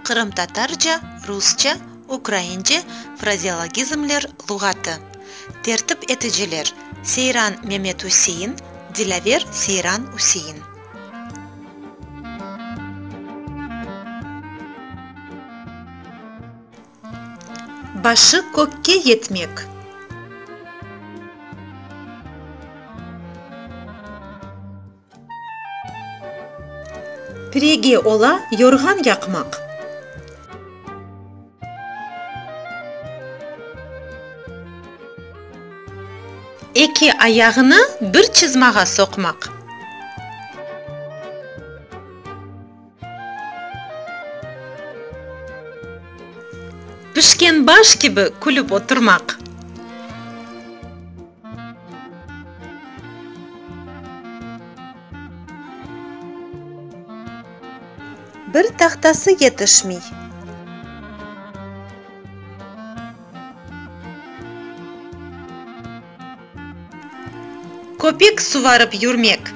Кырым-татарча, русча, украинче фразеологизмлер лугаты. Тертип этежелер: Сейран Мемет Усейин, Дилавер Сейран Усейин. Башы көкке етмек. Піреге ола yorgan yakmak. Эки аяғыны бір чызмаға соқмақ. Пішкен баш gibi күліп отырмақ. Bir тақтасы yetişmey. Köpek suvarıp yürmek.